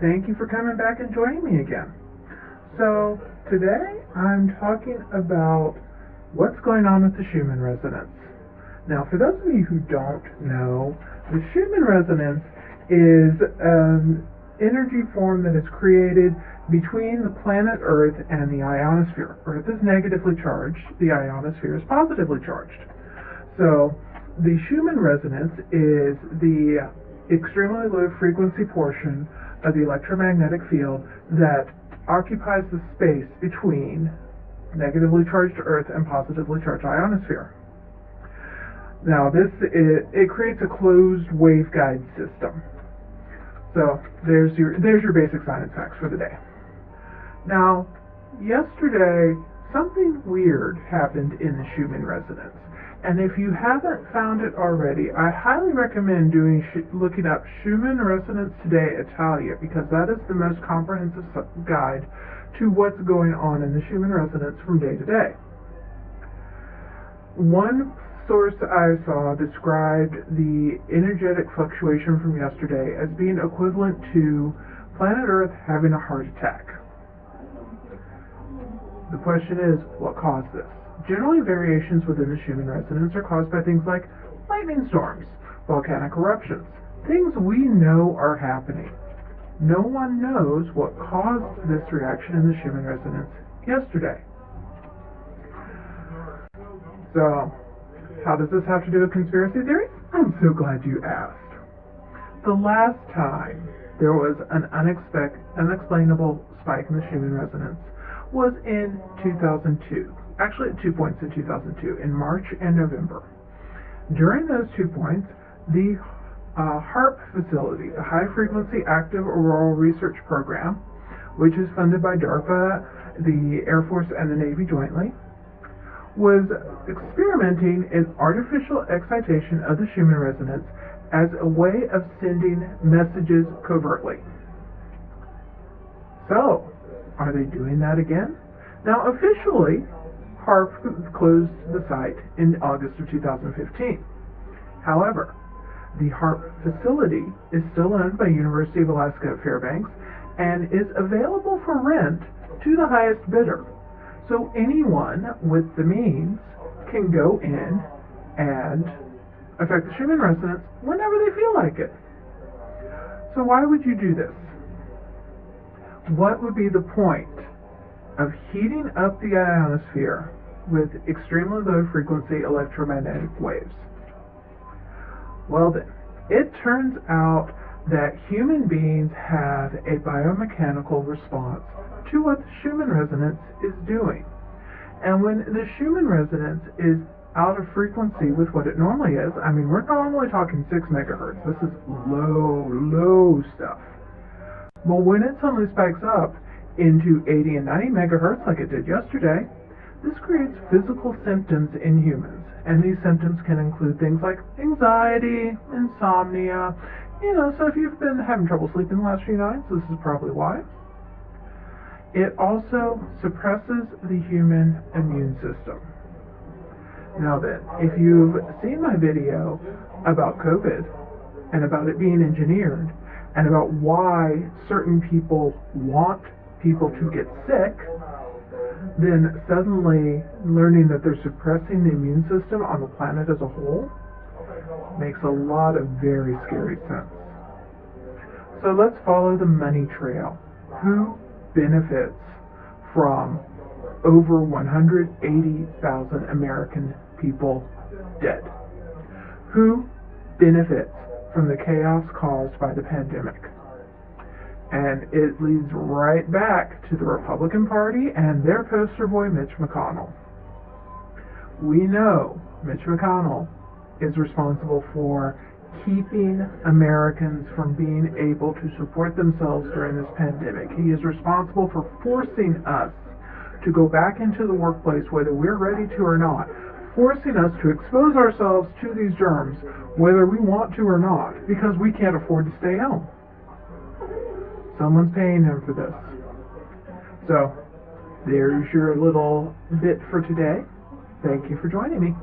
Thank you for coming back and joining me again. So, today I'm talking about what's going on with the Schumann Resonance. Now, for those of you who don't know, the Schumann Resonance is an energy form that is created between the planet Earth and the ionosphere. Earth is negatively charged, the ionosphere is positively charged. So, the Schumann Resonance is the extremely low frequency portion of the electromagnetic field that occupies the space between negatively charged Earth and positively charged ionosphere. Now, it creates a closed waveguide system. So there's your basic science facts for the day. Now, yesterday something weird happened in the Schumann Resonance. And if you haven't found it already, I highly recommend looking up Schumann Resonance Today Italia, because that is the most comprehensive guide to what's going on in the Schumann Resonance from day to day. One source I saw described the energetic fluctuation from yesterday as being equivalent to planet Earth having a heart attack. The question is, what caused this? Generally, variations within the Schumann Resonance are caused by things like lightning storms, volcanic eruptions, things we know are happening. No one knows what caused this reaction in the Schumann Resonance yesterday. So, how does this have to do with conspiracy theories? I'm so glad you asked. The last time there was an unexplainable spike in the Schumann Resonance was in 2002. Actually, at 2 points in 2002, in March and November. During those 2 points, the HAARP facility, the High Frequency Active Auroral Research Program, which is funded by DARPA, the Air Force, and the Navy jointly, was experimenting in artificial excitation of the Schumann Resonance as a way of sending messages covertly. So, are they doing that again? Now, officially, HAARP closed the site in August of 2015. However, the HAARP facility is still owned by University of Alaska at Fairbanks and is available for rent to the highest bidder. So anyone with the means can go in and affect the Schumann Resonance whenever they feel like it. So why would you do this? What would be the point of heating up the ionosphere with extremely low frequency electromagnetic waves? Well then, it turns out that human beings have a biomechanical response to what the Schumann Resonance is doing. And when the Schumann Resonance is out of frequency with what it normally is, I mean, we're normally talking 6 megahertz. This is low stuff. Well, when it suddenly spikes up into 80 and 90 megahertz like it did yesterday, this creates physical symptoms in humans. And these symptoms can include things like anxiety, insomnia, so if you've been having trouble sleeping the last few nights, this is probably why. It also suppresses the human immune system. Now then, if you've seen my video about COVID and about it being engineered and about why certain people want people to get sick, then suddenly learning that they're suppressing the immune system on the planet as a whole makes a lot of very scary sense. So let's follow the money trail. Who benefits from over 180,000 American people dead? Who benefits from the chaos caused by the pandemic? And it leads right back to the Republican Party and their poster boy, Mitch McConnell. We know Mitch McConnell is responsible for keeping Americans from being able to support themselves during this pandemic. He is responsible for forcing us to go back into the workplace whether we're ready to or not, forcing us to expose ourselves to these germs whether we want to or not, because we can't afford to stay home. Someone's paying him for this. So, there's your little bit for today. Thank you for joining me.